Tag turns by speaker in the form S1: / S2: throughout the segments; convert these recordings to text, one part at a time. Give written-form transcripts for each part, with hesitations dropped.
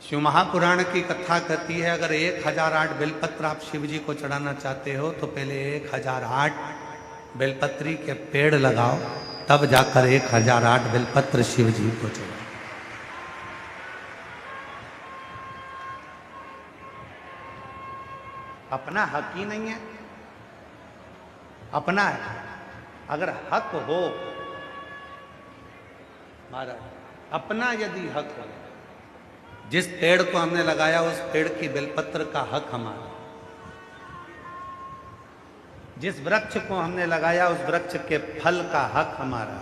S1: शिव महापुराण की कथा कहती है, अगर 1008 बेलपत्र आप शिव जी को चढ़ाना चाहते हो तो पहले 1008 बेलपत्री के पेड़ लगाओ, तब जाकर 1008 बेलपत्र शिव जी को चढ़ाओ। अपना हक ही नहीं है, अपना है। अगर हक हो महाराज, अपना यदि हक हो, जिस पेड़ को हमने लगाया उस पेड़ की बेलपत्र का हक हमारा, जिस वृक्ष को हमने लगाया उस वृक्ष के फल का हक हमारा,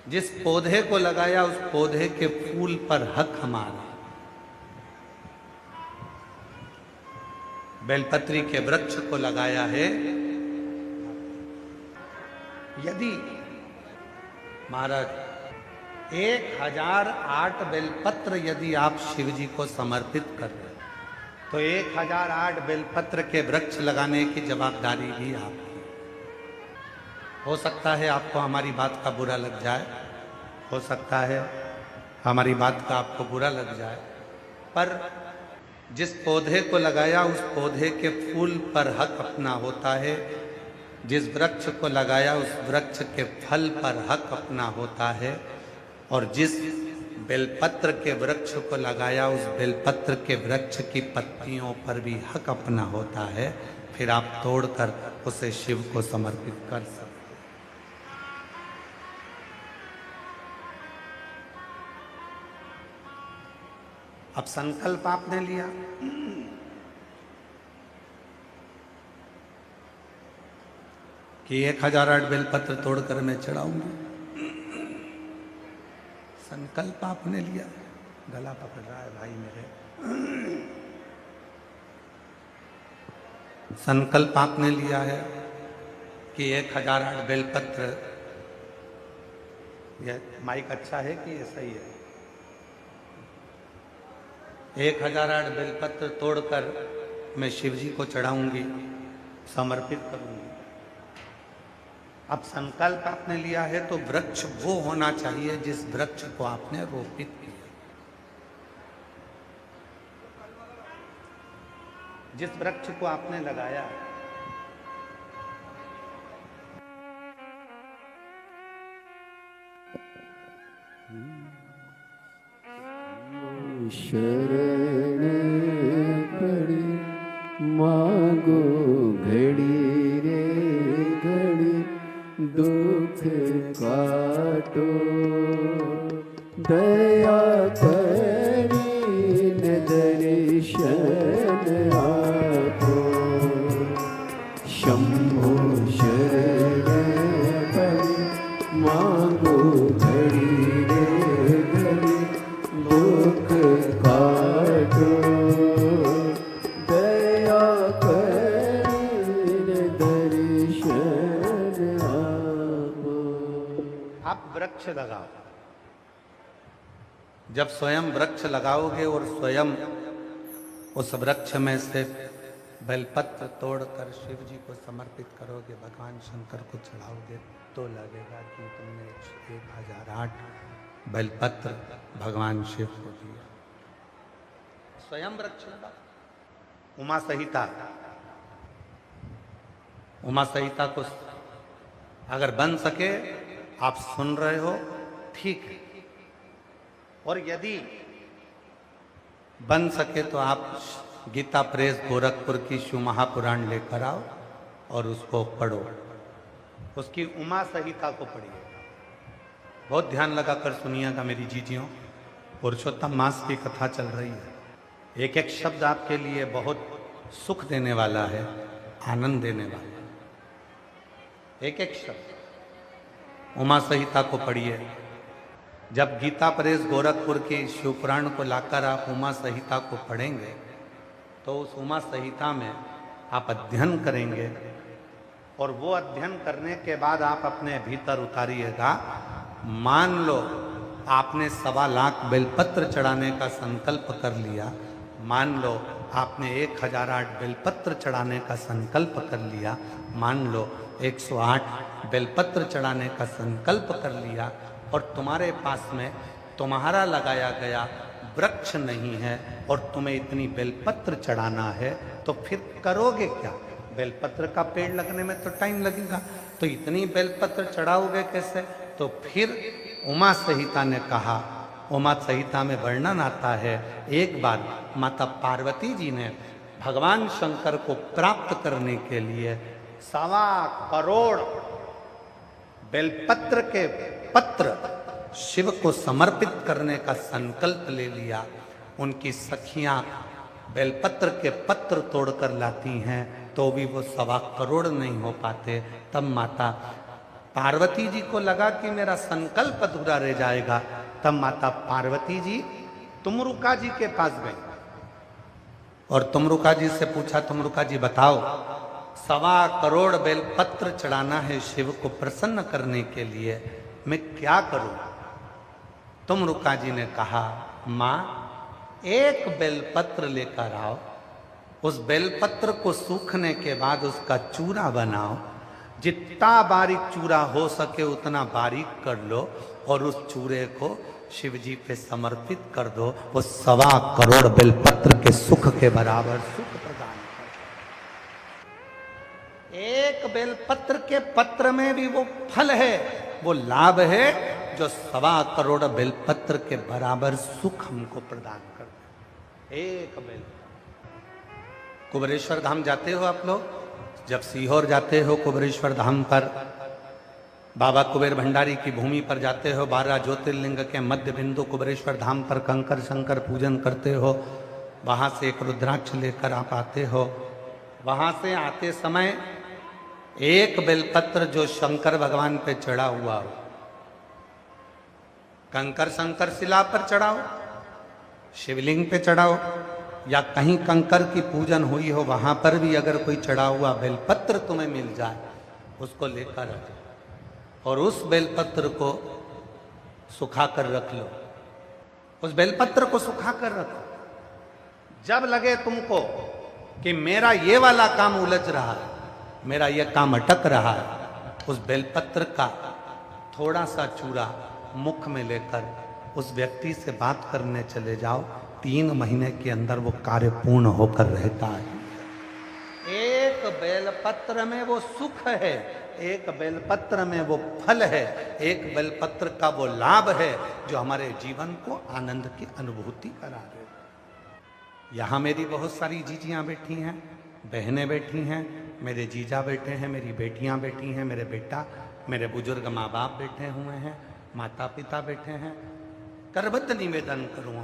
S1: जिस पौधे को लगाया उस पौधे के फूल पर हक हमारा। बेलपत्री के वृक्ष को लगाया है, यदि महाराज 1008 बेलपत्र यदि आप शिव जी को समर्पित कर रहे तो 1008 बेलपत्र के वृक्ष लगाने की जवाबदारी भी आपकी। हो सकता है आपको हमारी बात का बुरा लग जाए, हो सकता है हमारी बात का आपको बुरा लग जाए, पर जिस पौधे को लगाया उस पौधे के फूल पर हक अपना होता है, जिस वृक्ष को लगाया उस वृक्ष के फल पर हक अपना होता है, और जिस बेलपत्र के वृक्ष को लगाया उस बेलपत्र के वृक्ष की पत्तियों पर भी हक अपना होता है। फिर आप तोड़कर उसे शिव को समर्पित कर सकते। अब संकल्प आपने लिया, कि 1008 बेलपत्र तोड़कर मैं चढ़ाऊंगी। संकल्प आपने लिया, गला पकड़ रहा है भाई मेरे। संकल्प आपने लिया है कि 1008 बेलपत्र, यह माइक अच्छा है कि ये सही है? 1008 बेलपत्र तोड़कर मैं शिव जी को चढ़ाऊंगी, समर्पित करूंगी। अब संकल्प आपने लिया है तो वृक्ष वो होना चाहिए जिस वृक्ष को आपने रोपित किया, जिस वृक्ष को आपने लगाया।
S2: शरण पड़ी मांगो घड़ी रे घड़ी, दुख काटो दया करी दर्शन आपो। शंभो शरण पड़ी मांगो घड़ी रे घड़ी, दुख काटो दया करी दर्शन आपो।
S1: आप वृक्ष लगाओ। जब स्वयं वृक्ष लगाओगे और स्वयं उस वृक्ष में से बेलपत्र तोड़कर शिव जी को समर्पित करोगे, भगवान शंकर को चढ़ाओगे, तो लगेगा कि तुमने 1008 बेलपत्र भगवान शिव को दिया। स्वयं वृक्ष लगा। उमा संहिता, उमा संहिता को अगर बन सके, आप सुन रहे हो ठीक है, और यदि बन सके तो आप गीता प्रेस गोरखपुर की शिव महापुराण लेकर आओ और उसको पढ़ो, उसकी उमा संहिता को पढ़िए। बहुत ध्यान लगाकर सुनिएगा मेरी जीजियों। पुरुषोत्तम मास की कथा चल रही है, एक एक शब्द आपके लिए बहुत सुख देने वाला है, आनंद देने वाला है। एक एक शब्द उमा संहिता को पढ़िए। जब गीता प्रेस गोरखपुर की शिवपुराण को लाकर आप उमा संहिता को पढ़ेंगे तो उस उमा संहिता में आप अध्ययन करेंगे, और वो अध्ययन करने के बाद आप अपने भीतर उतारिएगा। मान लो आपने 1.25 लाख बेलपत्र चढ़ाने का संकल्प कर लिया, मान लो आपने 1008 बेलपत्र चढ़ाने का संकल्प कर लिया, मान लो 108 बेलपत्र चढ़ाने का संकल्प कर लिया, और तुम्हारे पास में तुम्हारा लगाया गया वृक्ष नहीं है और तुम्हें इतनी बेलपत्र चढ़ाना है तो फिर करोगे क्या? बेलपत्र का पेड़ लगने में तो टाइम लगेगा, तो इतनी बेलपत्र चढ़ाओगे कैसे? तो फिर उमा सहिता ने कहा, उमा सहिता में वर्णन आता है, एक बार माता पार्वती जी ने भगवान शंकर को प्राप्त करने के लिए 1.25 करोड़ बेलपत्र के पत्र शिव को समर्पित करने का संकल्प ले लिया। उनकी सखियां बेलपत्र के पत्र तोड़कर लाती हैं तो भी वो 1.25 करोड़ नहीं हो पाते। तब माता पार्वती जी को लगा कि मेरा संकल्प अधूरा रह जाएगा। तब माता पार्वती जी तुमरुका जी के पास गई और तुमरुका जी से पूछा, तुमरुका जी बताओ 1.25 करोड़ बेलपत्र चढ़ाना है शिव को प्रसन्न करने के लिए, मैं क्या करूं? तुमरुका जी ने कहा, मां एक बेलपत्र लेकर आओ, उस बेलपत्र को सूखने के बाद उसका चूरा बनाओ, जितना बारीक चूरा हो सके उतना बारीक कर लो और उस चूरे को शिव जी पे समर्पित कर दो। वो 1.25 करोड़ बेलपत्र के सुख के बराबर सुख प्रदान कर। एक बेलपत्र के पत्र में भी वो फल है, वो लाभ है जो 1.25 करोड़ बेलपत्र के बराबर सुख हमको प्रदान कर दे। एक बेल कुबेरेश्वर धाम जाते हो आप लोग? जब सीहोर जाते हो कुबेरेश्वर धाम पर, बाबा कुबेर भंडारी की भूमि पर जाते हो, 12 ज्योतिर्लिंग के मध्य बिंदु कुबेरेश्वर धाम पर कंकर शंकर पूजन करते हो, वहां से एक रुद्राक्ष लेकर आप आते हो। वहां से आते समय एक बेलपत्र जो शंकर भगवान पे चढ़ा हुआ हो, कंकर शंकर शिला पर चढ़ाओ, शिवलिंग पे चढ़ाओ, या कहीं कंकर की पूजन हुई हो वहां पर भी अगर कोई चढ़ा हुआ बेलपत्र तुम्हें मिल जाए, उसको लेकर आ जाओ और उस बेलपत्र को सुखा कर रख लो। उस बेलपत्र को सुखा कर रखो। जब लगे तुमको कि मेरा ये वाला काम उलझ रहा है, मेरा ये काम अटक रहा है, उस बेलपत्र का थोड़ा सा चूरा मुख में लेकर उस व्यक्ति से बात करने चले जाओ। 3 महीने के अंदर वो कार्य पूर्ण होकर रहता है। एक बेलपत्र में वो सुख है, एक बेलपत्र में वो फल है, एक बेलपत्र का वो लाभ है जो हमारे जीवन को आनंद की अनुभूति करा दे। यहाँ मेरी बहुत सारी जीजियाँ बैठी हैं, बहनें बैठी हैं, मेरे जीजा बैठे हैं, मेरी बेटियाँ बैठी हैं, मेरे बेटा, मेरे बुजुर्ग माँ बाप बैठे हुए हैं, माता पिता बैठे हैं। करबद्ध निवेदन करूँ,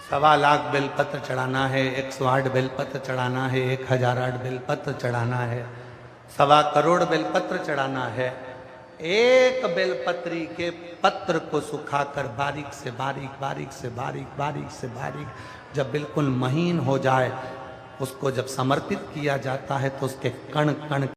S1: 1.25 लाख बेलपत्र चढ़ाना है, 108 बेलपत्र चढ़ाना है, 1008 बेलपत्र चढ़ाना है, 1.25 करोड़ बेलपत्र चढ़ाना है। एक बेलपत्री के पत्र को सुखाकर बारीक से बारीक, बारीक से बारीक, बारीक से बारीक जब बिल्कुल महीन हो जाए, उसको जब समर्पित किया जाता है तो उसके कण कण